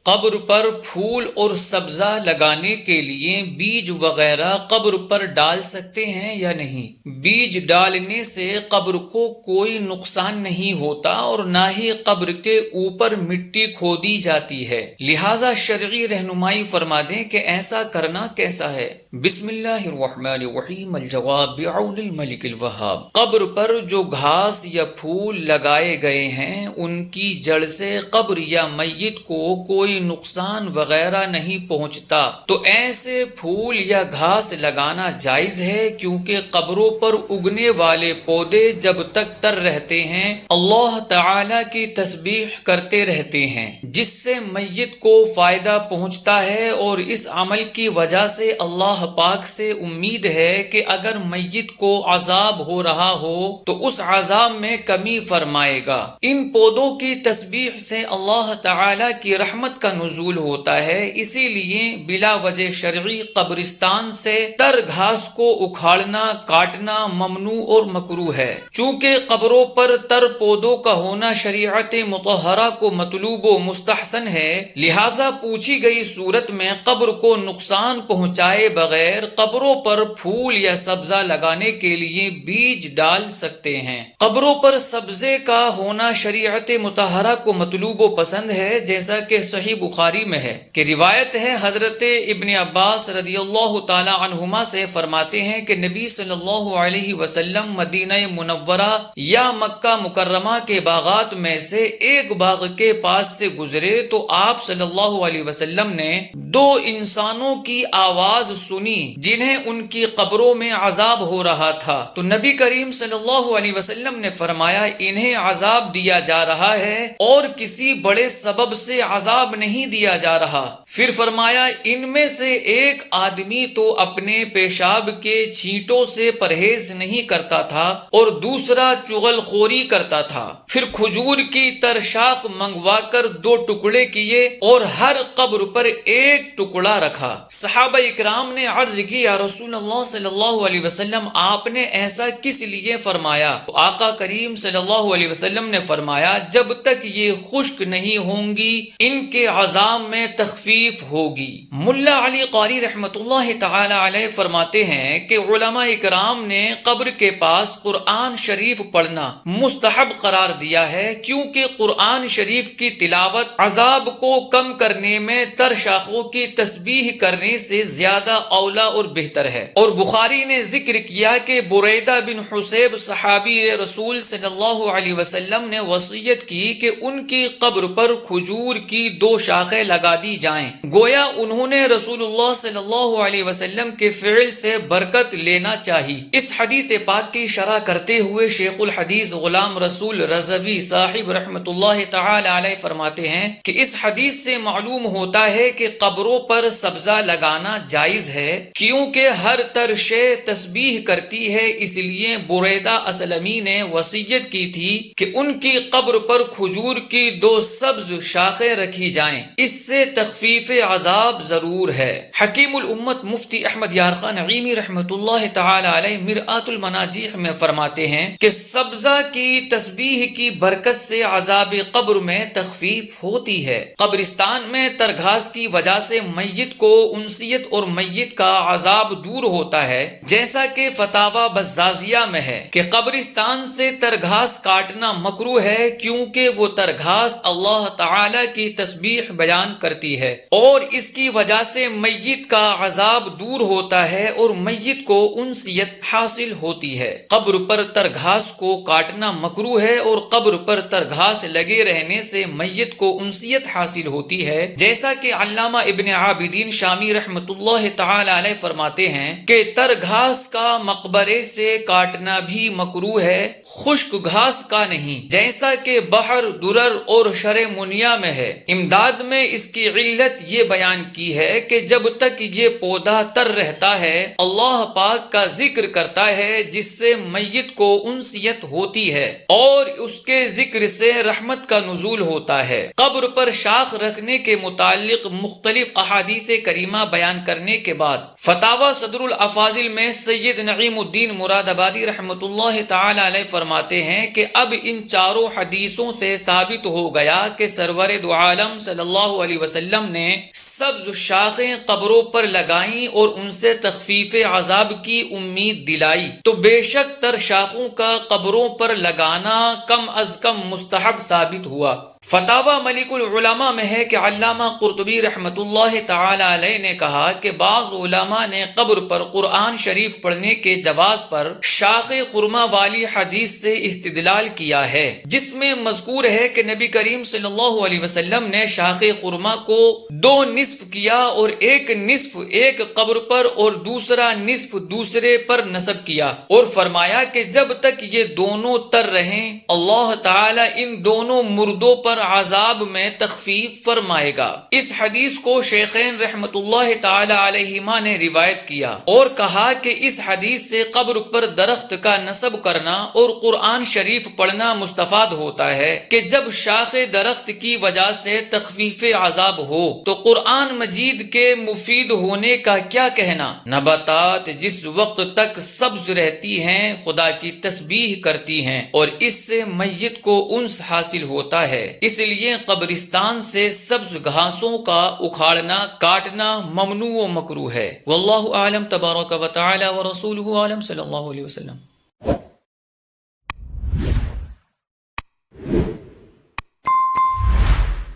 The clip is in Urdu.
قبر پر پھول اور سبزہ لگانے کے لیے بیج وغیرہ قبر پر ڈال سکتے ہیں یا نہیں؟ بیج ڈالنے سے قبر کو کوئی نقصان نہیں ہوتا اور نہ ہی قبر کے اوپر مٹی کھودی جاتی ہے، لہذا شرعی رہنمائی فرما دیں کہ ایسا کرنا کیسا ہے۔ بسم اللہ الرحمن الرحیم۔ الجواب بعون الملک الوہاب۔ قبر پر جو گھاس یا پھول لگائے گئے ہیں ان کی جڑ سے قبر یا میت کو کوئی نقصان وغیرہ نہیں پہنچتا، تو ایسے پھول یا گھاس لگانا جائز ہے، کیونکہ قبروں پر اگنے والے پودے جب تک تر رہتے ہیں اللہ تعالی کی تسبیح کرتے رہتے ہیں، جس سے میت کو فائدہ پہنچتا ہے، اور اس عمل کی وجہ سے اللہ پاک سے امید ہے کہ اگر میت کو عذاب ہو رہا ہو تو اس عذاب میں کمی فرمائے گا۔ ان پودوں کی تسبیح سے اللہ تعالی کی رحمت کا نزول ہوتا ہے، اسی لیے بلا وجہ شرعی قبرستان سے تر گھاس کو اکھاڑنا، کاٹنا ممنوع اور مکروہ ہے۔ چونکہ قبروں پر تر پودوں کا ہونا شریعت مطہرہ کو مطلوب و مستحسن ہے، لہذا پوچھی گئی صورت میں قبر کو نقصان پہنچائے بغیر قبروں پر پھول یا سبزہ لگانے کے لیے بیج ڈال سکتے ہیں۔ قبروں پر سبزے کا ہونا شریعت مطہرہ کو مطلوب و پسند ہے، جیسا کہ صحیح بخاری میں ہے کہ روایت ہے حضرت ابن عباس رضی اللہ تعالی عنہما سے فرماتے ہیں کہ نبی صلی اللہ علیہ وسلم مدینہ منورہ یا مکہ مکرمہ کے باغات میں سے ایک باغ کے پاس سے گزرے تو آپ صلی اللہ علیہ وسلم نے دو انسانوں کی آواز سنی جنہیں ان کی قبروں میں عذاب ہو رہا تھا، تو نبی کریم صلی اللہ علیہ وسلم نے فرمایا انہیں عذاب دیا جا رہا ہے اور کسی بڑے سبب سے عذاب نہیں دیا جا رہا۔ پھر فرمایا ان میں سے ایک آدمی تو اپنے پیشاب کے چھینٹوں سے پرہیز نہیں کرتا تھا اور دوسرا چغل خوری کرتا تھا۔ پھر کھجور کی تر شاخ منگوا کر دو ٹکڑے کیے اور ہر قبر پر ایک ٹکڑا رکھا۔ صحابہ اکرام نے عرض کی یا رسول اللہ صلی اللہ علیہ وسلم آپ نے ایسا کس لیے فرمایا؟ تو آقا کریم صلی اللہ علیہ وسلم نے فرمایا جب تک یہ خشک نہیں ہوں گی ان کے عذاب میں تخفیف ہوگی۔ ملا علی قاری رحمت اللہ تعالی علیہ فرماتے ہیں کہ علماء اکرام نے قبر کے پاس قرآن شریف پڑھنا مستحب قرار دیا ہے، کیونکہ قرآن شریف کی تلاوت عذاب کو کم کرنے میں تر شاخوں کی تسبیح کرنے سے زیادہ اولا اور بہتر ہے۔ اور بخاری نے ذکر کیا کہ بریدہ بن حسیب صحابی رسول صلی اللہ علیہ وسلم نے وصیت کی کہ ان کی قبر پر کھجور کی دو شاخیں لگا دی جائیں، گویا انہوں نے رسول اللہ صلی اللہ علیہ وسلم کے فعل سے برکت لینا چاہی۔ اس حدیث پاک کی شرح کرتے ہوئے شیخ الحدیث غلام رسول رضوی صاحب رحمت اللہ تعالی علیہ فرماتے ہیں کہ اس حدیث سے معلوم ہوتا ہے کہ قبروں پر سبزہ لگانا جائز ہے، کیونکہ ہر تر شے تسبیح کرتی ہے، اس لیے بریدہ اسلمی نے وصیت کی تھی کہ ان کی قبر پر کھجور کی دو سبز شاخیں رکھی جائیں، اس سے تخفیف عذاب ضرور ہے۔ حکیم الامت مفتی احمد یارخان نعیمی رحمت اللہ تعالی علیہ مرآت المناجیح میں فرماتے ہیں کہ سبزہ کی تسبیح کی برکت سے عذاب قبر میں تخفیف ہوتی ہے۔ قبرستان میں ترگھاس کی وجہ سے میت کو انسیت اور میت کا عذاب دور ہوتا ہے، جیسا کہ فتاوی بزازیہ میں ہے کہ قبرستان سے ترگھاس کاٹنا مکروہ ہے، کیونکہ وہ ترگھاس اللہ تعالی کی تسبیح بیان کرتی ہے اور اس کی وجہ سے میت کا عذاب دور ہوتا ہے اور میت کو انسیت حاصل ہوتی ہے۔ قبر پر ترگھاس کو کاٹنا مکروہ ہے اور قبر پر ترگھاس لگے رہنے سے میت کو انسیت حاصل ہوتی ہے، جیسا کہ علامہ ابن عابدین شامی رحمت اللہ تعالی علیہ فرماتے ہیں کہ تر گھاس کا مقبرے سے کاٹنا بھی مکروہ ہے، خشک گھاس کا نہیں، جیسا کہ بحر درر اور شرح منیا میں ہے۔ امداد میں اس کی علت علت یہ بیان کی ہے کہ جب تک یہ پودا تر رہتا ہے اللہ پاک کا ذکر کرتا ہے جس سے میت کو انسیت ہوتی ہے اور اس کے ذکر سے رحمت کا نزول ہوتا ہے۔ قبر پر شاخ رکھنے کے متعلق مختلف احادیث کریمہ بیان کرنے کے بعد فتاوی صدر الافاضل میں سید نعیم الدین مراد آبادی رحمۃ اللہ تعالی علیہ فرماتے ہیں کہ اب ان چاروں حدیثوں سے ثابت ہو گیا کہ سرور دو عالم صلی اللہ علیہ وسلم نے سبز شاخیں قبروں پر لگائیں اور ان سے تخفیف عذاب کی امید دلائی، تو بے شک تر شاخوں کا قبروں پر لگانا کم از کم مستحب ثابت ہوا۔ فتاوی ملک العلماء میں ہے کہ علامہ قرطبی رحمۃ اللہ تعالی علیہ نے کہا کہ بعض علماء نے قبر پر قرآن شریف پڑھنے کے جواز پر شاخ خرما والی حدیث سے استدلال کیا ہے، جس میں مذکور ہے کہ نبی کریم صلی اللہ علیہ وسلم نے شاخ خرما کو دو نصف کیا اور ایک نصف ایک قبر پر اور دوسرا نصف دوسرے پر نصب کیا اور فرمایا کہ جب تک یہ دونوں تر رہیں اللہ تعالی ان دونوں مردوں پر عذاب میں تخفیف فرمائے گا۔ اس حدیث کو شیخین رحمت اللہ تعالی علیہما نے روایت کیا اور کہا کہ اس حدیث سے قبر پر درخت کا نصب کرنا اور قرآن شریف پڑھنا مستفاد ہوتا ہے کہ جب شاخ درخت کی وجہ سے تخفیف عذاب ہو تو قرآن مجید کے مفید ہونے کا کیا کہنا۔ نباتات جس وقت تک سبز رہتی ہیں خدا کی تسبیح کرتی ہیں اور اس سے میت کو انس حاصل ہوتا ہے، اس لیے قبرستان سے سبز گھاسوں کا اکھاڑنا کاٹنا ممنوع و مکروہ ہے۔ واللہ اعلم تبارک و تعالی و رسولہ عالم صلی اللہ علیہ وسلم۔